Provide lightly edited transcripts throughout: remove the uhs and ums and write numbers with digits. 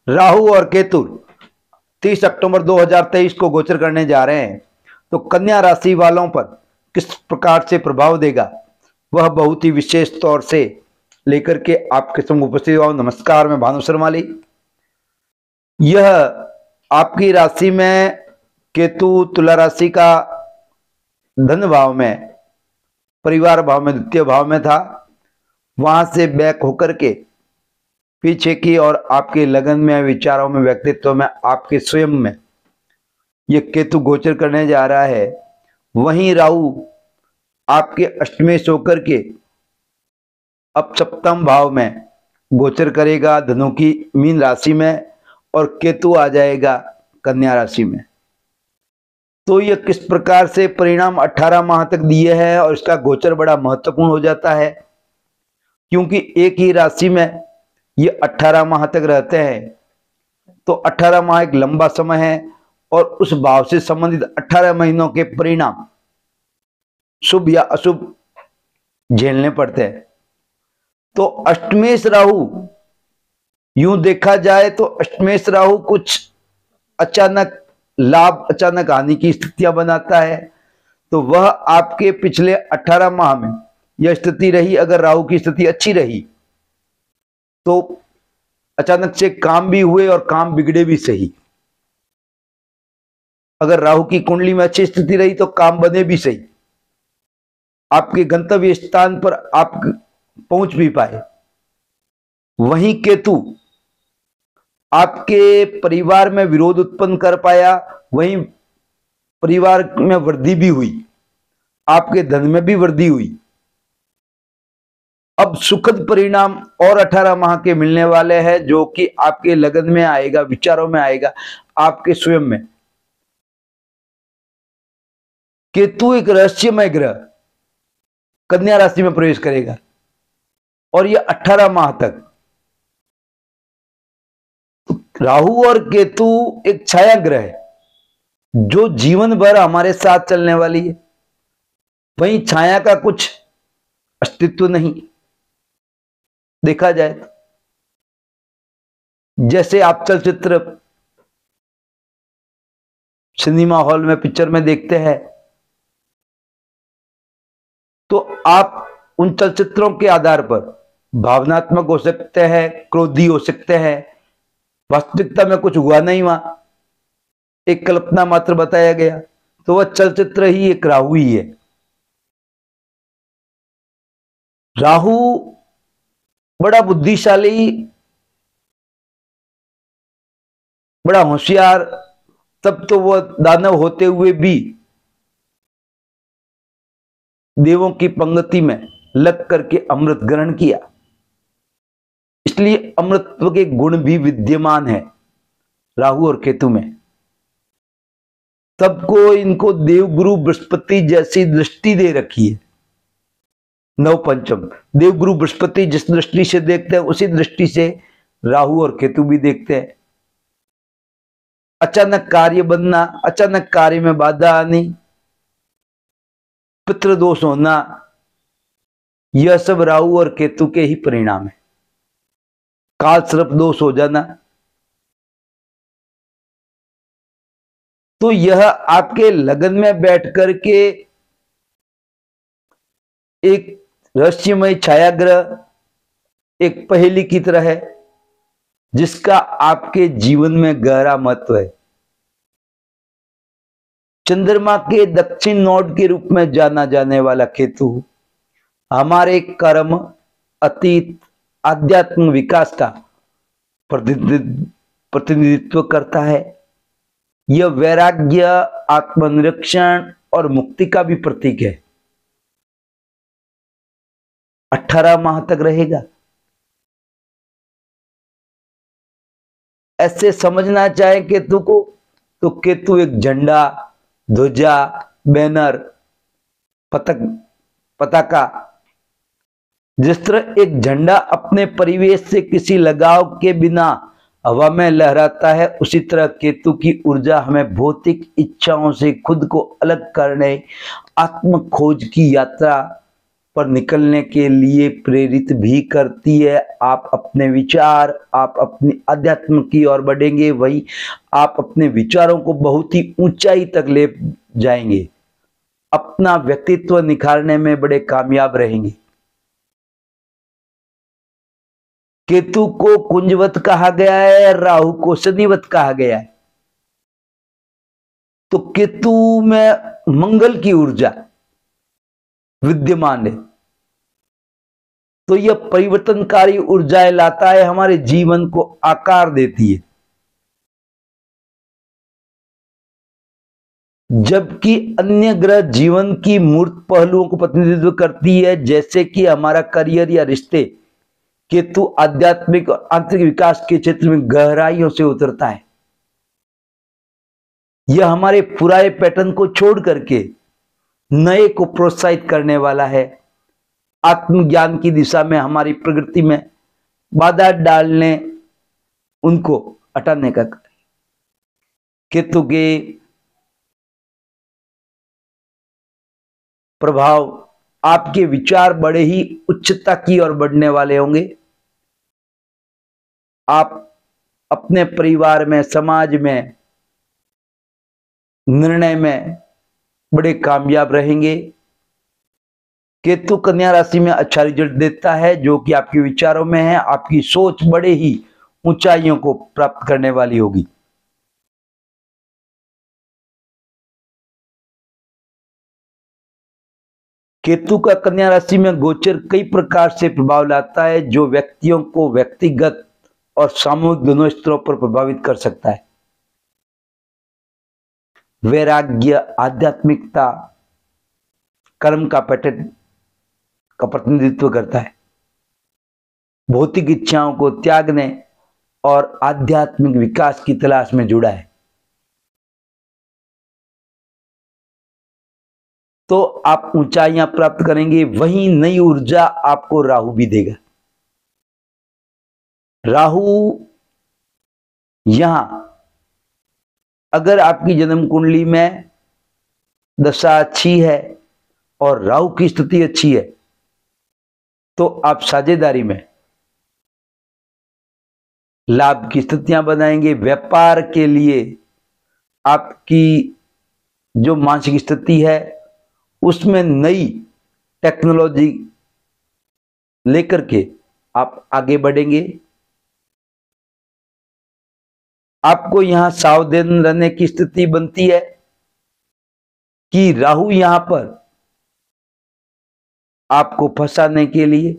राहु और केतु 30 अक्टूबर 2023 को गोचर करने जा रहे हैं, तो कन्या राशि वालों पर किस प्रकार से प्रभाव देगा वह बहुत ही विशेष तौर से लेकर के आपके सम्मुख उपस्थित हुआ। नमस्कार, मैं भानु शर्माली। यह आपकी राशि में केतु तुला राशि का धन भाव में, परिवार भाव में, द्वितीय भाव में था, वहां से बैक होकर के पीछे की और आपके लगन में, विचारों में, व्यक्तित्व में, आपके स्वयं में ये केतु गोचर करने जा रहा है। वहीं राहु आपके अष्टमेश होकर के अब सप्तम भाव में गोचर करेगा, धनु की मीन राशि में, और केतु आ जाएगा कन्या राशि में। तो यह किस प्रकार से परिणाम 18 माह तक दिए हैं, और इसका गोचर बड़ा महत्वपूर्ण हो जाता है, क्योंकि एक ही राशि में ये 18 माह तक रहते हैं। तो 18 माह एक लंबा समय है, और उस भाव से संबंधित 18 महीनों के परिणाम शुभ या अशुभ झेलने पड़ते हैं। तो अष्टमेश राहु, यूं देखा जाए तो अष्टमेश राहु कुछ अचानक लाभ, अचानक हानि की स्थितियां बनाता है। तो वह आपके पिछले 18 माह में यह स्थिति रही। अगर राहु की स्थिति अच्छी रही तो अचानक से काम भी हुए और काम बिगड़े भी सही। अगर राहु की कुंडली में अच्छी स्थिति रही तो काम बने भी सही, आपके गंतव्य स्थान पर आप पहुंच भी पाए। वहीं केतु आपके परिवार में विरोध उत्पन्न कर पाया, वहीं परिवार में वृद्धि भी हुई, आपके धन में भी वृद्धि हुई। अब सुखद परिणाम और 18 माह के मिलने वाले हैं, जो कि आपके लगन में आएगा, विचारों में आएगा, आपके स्वयं में। केतु एक रहस्यमय ग्रह कन्या राशि में प्रवेश करेगा, और यह 18 माह तक। राहु और केतु एक छाया ग्रह है जो जीवन भर हमारे साथ चलने वाली है। वहीं छाया का कुछ अस्तित्व नहीं देखा जाए तो। जैसे आप चलचित्र, सिनेमा हॉल में, पिक्चर में देखते हैं, तो आप उन चलचित्रों के आधार पर भावनात्मक हो सकते हैं, क्रोधी हो सकते हैं। वास्तविकता में कुछ हुआ नहीं, वहां एक कल्पना मात्र बताया गया। तो वह चलचित्र ही एक राहु ही है। राहु बड़ा बुद्धिशाली, बड़ा होशियार, तब तो वह दानव होते हुए भी देवों की पंक्ति में लग करके अमृत ग्रहण किया। इसलिए अमृतत्व के गुण भी विद्यमान है राहु और केतु में। तब को इनको देवगुरु बृहस्पति जैसी दृष्टि दे रखी है। नवपंचम देवगुरु बृहस्पति जिस दृष्टि से देखते हैं, उसी दृष्टि से राहु और केतु भी देखते हैं। अचानक कार्य बनना, अचानक कार्य में बाधा आनी, पितृदोष होना, यह सब राहु और केतु के ही परिणाम है। काल सर्प दोष हो जाना, तो यह आपके लगन में बैठ करके एक रहस्यमय छायाग्रह, एक पहेली की तरह है, जिसका आपके जीवन में गहरा महत्व है। चंद्रमा के दक्षिण नोड के रूप में जाना जाने वाला केतु हमारे कर्म, अतीत, आध्यात्म विकास का प्रतिनिधित्व करता है। यह वैराग्य, आत्मनिरीक्षण और मुक्ति का भी प्रतीक है। 18 माह तक रहेगा। ऐसे समझना चाहे केतु को, तो केतु एक झंडा, ध्वजा, बैनर, पताका, जिस तरह एक झंडा अपने परिवेश से किसी लगाव के बिना हवा में लहराता है, उसी तरह केतु की ऊर्जा हमें भौतिक इच्छाओं से खुद को अलग करने, आत्म खोज की यात्रा पर निकलने के लिए प्रेरित भी करती है। आप अपने विचार, आप अपनी अध्यात्म की ओर बढ़ेंगे, वही आप अपने विचारों को बहुत ही ऊंचाई तक ले जाएंगे, अपना व्यक्तित्व निखारने में बड़े कामयाब रहेंगे। केतु को कुंजवत कहा गया है, राहु को शनिवत कहा गया है। तो केतु में मंगल की ऊर्जा विद्यमान है, तो यह परिवर्तनकारी ऊर्जाएं लाता है, हमारे जीवन को आकार देती है। जबकि अन्य ग्रह जीवन की मूर्त पहलुओं को प्रतिनिधित्व करती है, जैसे कि हमारा करियर या रिश्ते। केतु आध्यात्मिक और आंतरिक विकास के क्षेत्र में गहराइयों से उतरता है। यह हमारे पुराने पैटर्न को छोड़ करके नए को प्रोत्साहित करने वाला है। आत्मज्ञान की दिशा में हमारी प्रगति में बाधा डालने, उनको हटाने का कार्य। केतु के प्रभाव आपके विचार बड़े ही उच्चता की ओर बढ़ने वाले होंगे। आप अपने परिवार में, समाज में, निर्णय में बड़े कामयाब रहेंगे। केतु कन्या राशि में अच्छा रिजल्ट देता है, जो कि आपके विचारों में है। आपकी सोच बड़े ही ऊंचाइयों को प्राप्त करने वाली होगी। केतु का कन्या राशि में गोचर कई प्रकार से प्रभाव लाता है, जो व्यक्तियों को व्यक्तिगत और सामूहिक दोनों स्तरों पर प्रभावित कर सकता है। वैराग्य, आध्यात्मिकता, कर्म का पैटर्न का प्रतिनिधित्व करता है। भौतिक इच्छाओं को त्यागने और आध्यात्मिक विकास की तलाश में जुड़ा है। तो आप ऊंचाइयां प्राप्त करेंगे। वहीं नई ऊर्जा आपको राहु भी देगा। राहु यहां अगर आपकी जन्म कुंडली में दशा अच्छी है और राहु की स्थिति अच्छी है, तो आप साझेदारी में लाभ की स्थितियां बनाएंगे। व्यापार के लिए आपकी जो मानसिक स्थिति है, उसमें नई टेक्नोलॉजी लेकर के आप आगे बढ़ेंगे। आपको यहां सावधान रहने की स्थिति बनती है कि राहु यहां पर आपको फंसाने के लिए,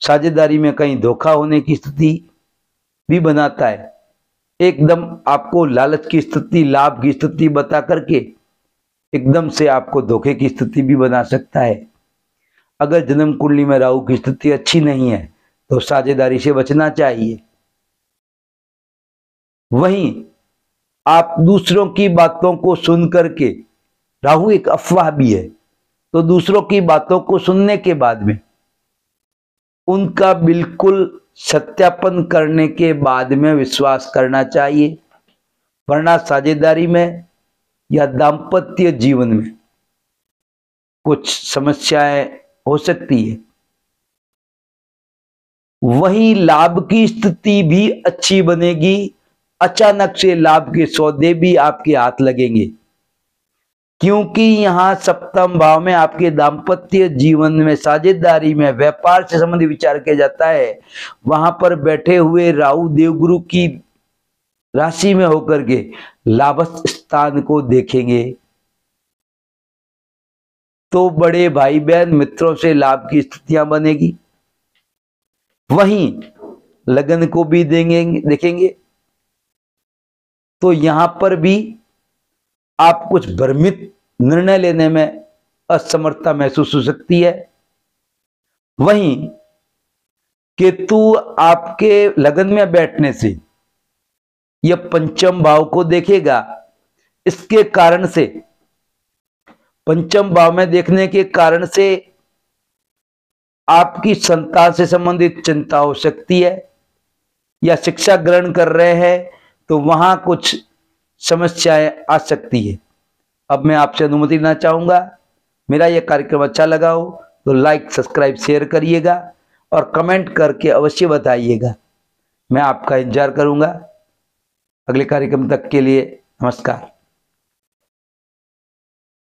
साझेदारी में कहीं धोखा होने की स्थिति भी बनाता है। एकदम आपको लालच की स्थिति, लाभ की स्थिति बता करके एकदम से आपको धोखे की स्थिति भी बना सकता है। अगर जन्म कुंडली में राहु की स्थिति अच्छी नहीं है तो साझेदारी से बचना चाहिए। वहीं आप दूसरों की बातों को सुन करके, राहु एक अफवाह भी है, तो दूसरों की बातों को सुनने के बाद में उनका बिल्कुल सत्यापन करने के बाद में विश्वास करना चाहिए, वरना साझेदारी में या दाम्पत्य जीवन में कुछ समस्याएं हो सकती है। वहीं लाभ की स्थिति भी अच्छी बनेगी। अचानक से लाभ के सौदे भी आपके हाथ लगेंगे, क्योंकि यहां सप्तम भाव में आपके दाम्पत्य जीवन में, साझेदारी में, व्यापार से संबंधित विचार किया जाता है। वहां पर बैठे हुए राहु देवगुरु की राशि में होकर के लाभस्थ स्थान को देखेंगे, तो बड़े भाई बहन मित्रों से लाभ की स्थितियां बनेगी। वहीं लगन को भी देखेंगे, तो यहां पर भी आप कुछ भ्रमित निर्णय लेने में असमर्थता महसूस हो सकती है। वहीं केतु आपके लगन में बैठने से यह पंचम भाव को देखेगा। इसके कारण से, पंचम भाव में देखने के कारण से आपकी संतान से संबंधित चिंता हो सकती है, या शिक्षा ग्रहण कर रहे हैं तो वहां कुछ समस्याएं आ सकती है। अब मैं आपसे अनुमति लेना चाहूंगा मेरा यह कार्यक्रम अच्छा लगा हो तो लाइक सब्सक्राइब शेयर करिएगा और कमेंट करके अवश्य बताइएगा। मैं आपका इंतजार करूंगा। अगले कार्यक्रम तक के लिए नमस्कार।